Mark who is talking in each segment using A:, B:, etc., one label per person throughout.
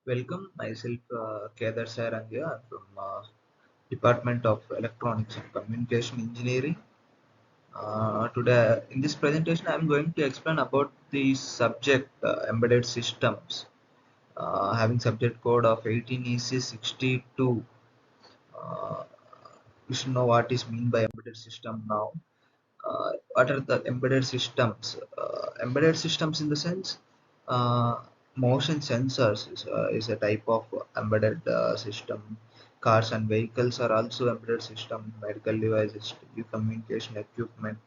A: Welcome, myself Gksr and I'm from Department of Electronics and Communication Engineering. Today, in this presentation, I'm going to explain about the subject embedded systems, having subject code of 18EC62. Uh, you should know what is mean by embedded system now. What are the embedded systems? Embedded systems in the sense motion sensors is a type of embedded system. Cars and vehicles are also embedded system. Medical devices, communication equipment,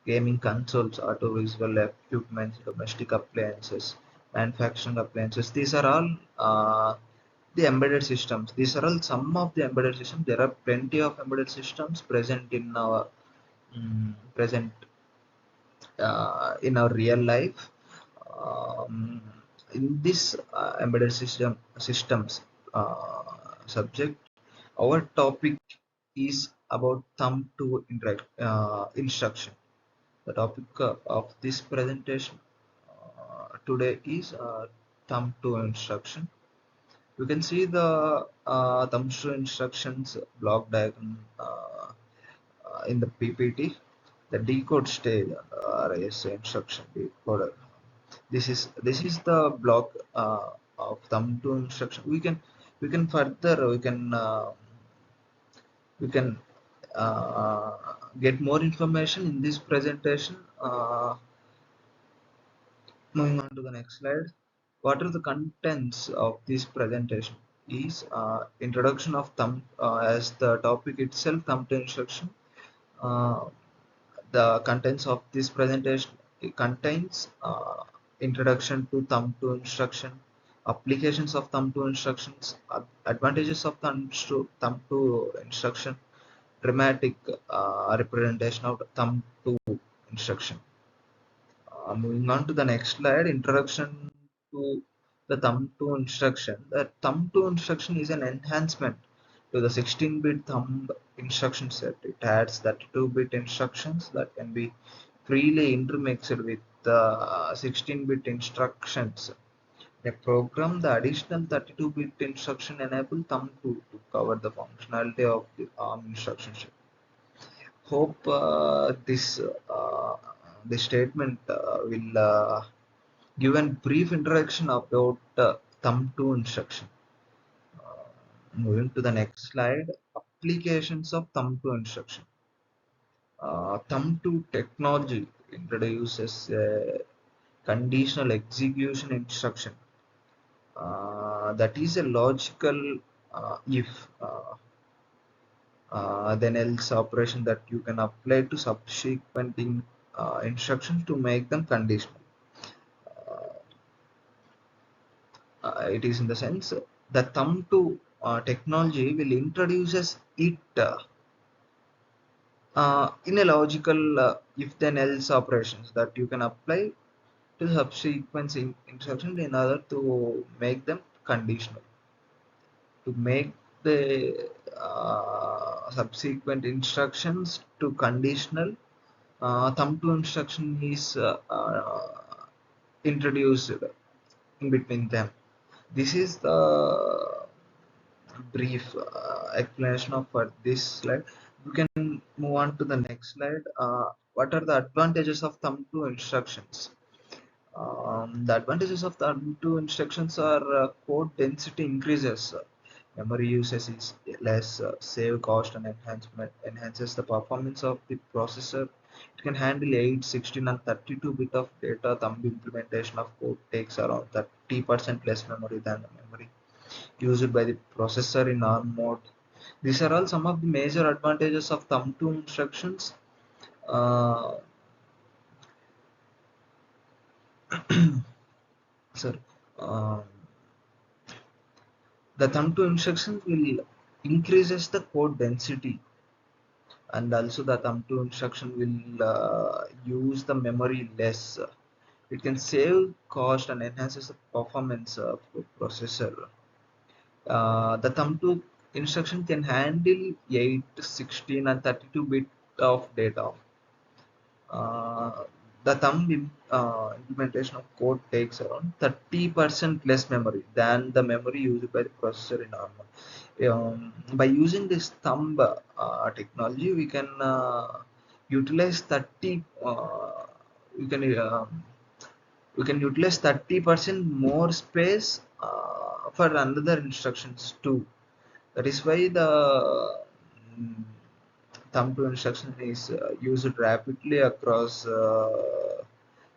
A: gaming consoles, audiovisual equipment, domestic appliances, manufacturing appliances. These are all the embedded systems. These are all some of the embedded systems. There are plenty of embedded systems present in our present in our real life. Um, in this embedded systems subject, our topic is about thumb to instruction. The topic of this presentation today is thumb to instruction. You can see the thumb to instructions block diagram in the PPT. The decode stage is instruction decoder. This is the block of thumb to instruction. We can further we can get more information in this presentation. Moving on to the next slide. What are the contents of this presentation? Is introduction of thumb as the topic itself, thumb to instruction. Uh, the contents of this presentation contains introduction to thumb to instruction, applications of thumb to instructions, advantages of thumb to instruction, dramatic representation of thumb to instruction. Moving on to the next slide, introduction to the thumb to instruction. The thumb to instruction is an enhancement to the 16-bit thumb instruction set. It adds 32-bit instructions that can be freely intermixed with the 16-bit instructions. In a program, the additional 32-bit instruction enable thumb to cover the functionality of the ARM instruction set. Hope this statement will give a brief introduction about thumb to instruction. Uh, Moving to the next slide, applications of thumb to instruction. Thumb to technology introduces a conditional execution instruction. That is a logical if then else operation that you can apply to subsequent instructions to make them conditional. It is in the sense the thumb to technology will introduces it in a logical if then else operations that you can apply to subsequent instructions in order to make them conditional, to make the subsequent instructions to conditional. Thumb to instruction is introduced in between them. This is the brief explanation of for this slide. We can move on to the next slide. What are the advantages of thumb to instructions? The advantages of thumb to instructions are code density increases, memory usage is less, save cost and enhances the performance of the processor. It can handle 8, 16 and 32 bit of data. Thumb implementation of code takes around 30% less memory than the memory used by the processor in ARM mode. These are all some of the major advantages of thumb to instructions. Uh, Sorry. Um, the thumb to instructions will increases the code density, and also the thumb to instruction will use the memory less. It can save cost and enhances the performance of the processor. The thumb to instruction can handle 8, 16 and 32 bit of data. Uh, the implementation of code takes around 30% less memory than the memory used by the processor in ARM. By using this thumb technology, we can utilize 30 we can utilize 30% more space for another instructions too. That is why the mm, thumb to instruction is used rapidly across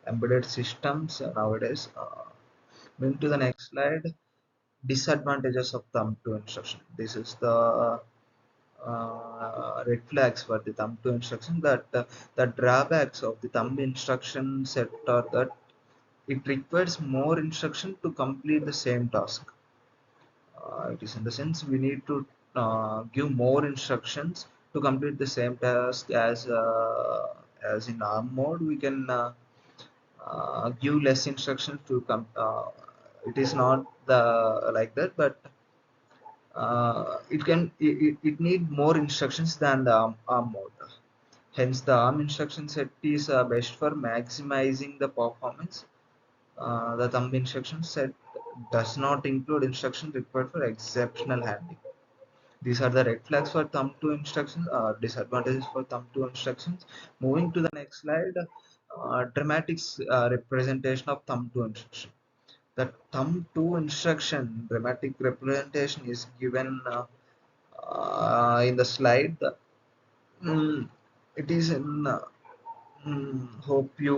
A: embedded systems nowadays. Moving to the next slide, disadvantages of thumb to instruction. This is the red flags for the thumb to instruction. That the drawbacks of the thumb instruction set are that it requires more instruction to complete the same task. It is in the sense we need to give more instructions to complete the same task as in ARM mode. We can give less instructions to come. It is not the like that, but it need more instructions than the ARM mode. Hence, the ARM instruction set is best for maximizing the performance. The thumb instruction set does not include instructions required for exceptional handling. These are the red flags for thumb to instructions, disadvantages for thumb to instructions. Moving to the next slide, dramatic representation of thumb to instruction. The thumb to instruction dramatic representation is given in the slide. Mm, it is in. Hope you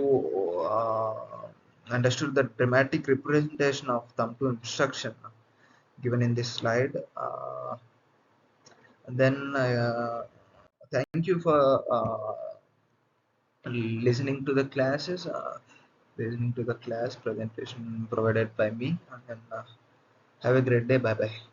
A: understood the dramatic representation of thumb to instruction given in this slide. And then thank you for listening to the classes, listening to the class presentation provided by me. And have a great day. Bye bye.